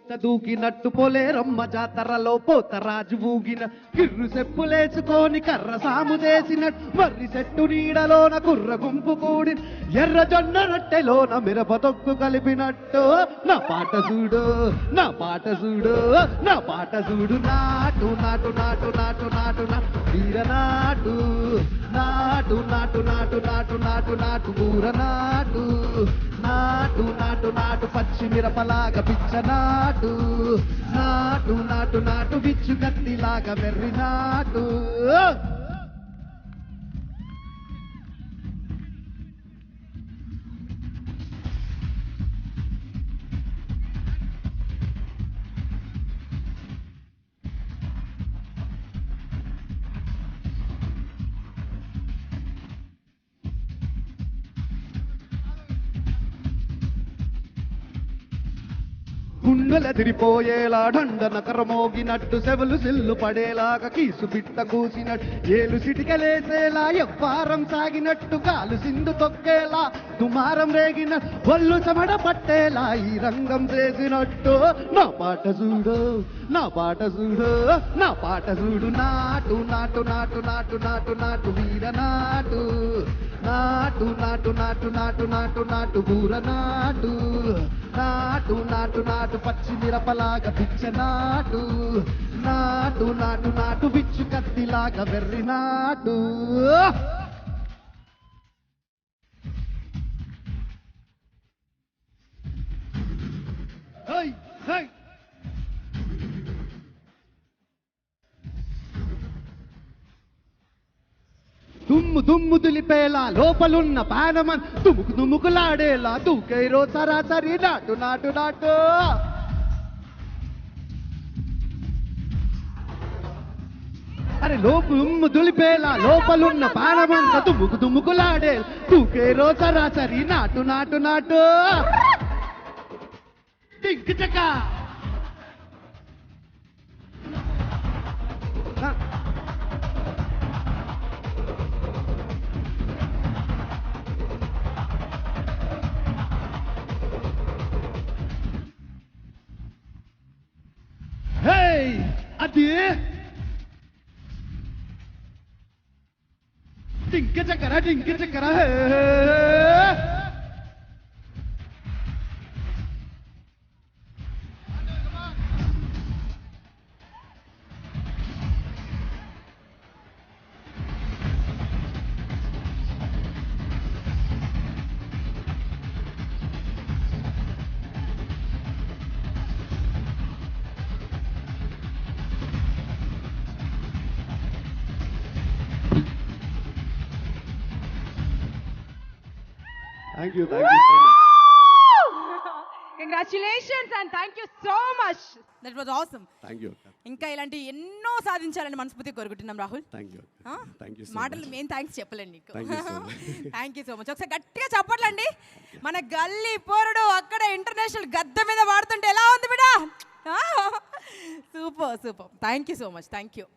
పుట్ట దూకినట్టు పోలేరమ్మ జాతరలో పోతరాజు ఊగిన కిర్రు చెప్పులేసుకొని కర్ర సాము చేసినట్టు మర్రి చెట్టు నీడలోన కుర్ర గుంపు కూడి ఎర్ర జొన్న రొట్టెలోన మిరప తొక్కు కలిపినట్టు నా పాట చూడు నా పాట చూడు నా పాట చూడు నాటు నాటు నాటు నాటు నాటు నాటు వీర నాటు నాటు నాటు నాటు నాటు నాటు నాటు ఊర నాటు నాటు నాటు నాటు పచ్చి మిరపలాగా పిచ్చ నాటు నాటు నాటు నాటు విచ్చు కత్తిలాగా వెర్రి నాటు గుండెలెదిరిపోయేలా డండన కరమోగినట్టు సెవలు సిల్లు పడేలాగా కీసు పిట్ట కూసినట్టు ఏలు సిటికలేసేలా ఎవ్వారం సాగినట్టు కాలు సింధు తొక్కేలా దుమారం రేగిన ఒళ్ళు చెమడ పట్టేలా ఈ రంగం చేసినట్టు నా పాట చూడు నా పాట చూడు నా పాట చూడు నాటు నాటు నాటు నాటు నాటు నాటు వీర నాటు నాటు నాటు నాటు నాటు నాటు నాటు బూర నాటు నాటు నాటు నాటు పచ్చి మిరపలాగా పిచ్చ నాటు నాటు నాటు నాటు విచ్చు కత్తిలాగా వెర్రి నాటు హై హై దుమ్ము దుమ్ము దులిపేలా లోపలున్న పానమన్ దుముకు దుముకులాడేలా దూకైరో సరాసరి నాటు నాటు నాటు అరే దుమ్ము దులిపేలా లోపలున్న పానమంత దుముకు దుముకులాడే దూకైరో సరాసరి నాటు నాటు నాటు టింక్ చక అది టింక చక్కర Thank you so much. Congratulations and thank you so much. That was awesome. Thank you. ఇంకా ఇలాంటి ఎన్నో సాధించాలని మనస్ఫూర్తిగా కోరుకుంటున్నాం Rahul. Thank you. Thank you so మాటలు much. మెయిన్ థ్యాంక్స్ చెప్పలేండి నీకు. Thank you so much. Thank you so much. ఒకసారి గట్టిగా చెప్పట్లండి. మన గల్లీ పోరుడు అక్కడ ఇంటర్నేషనల్ గద్దె మీద వాడుతుంటే ఎలా ఉంది బిడా? Super super. Thank you so much. Thank you.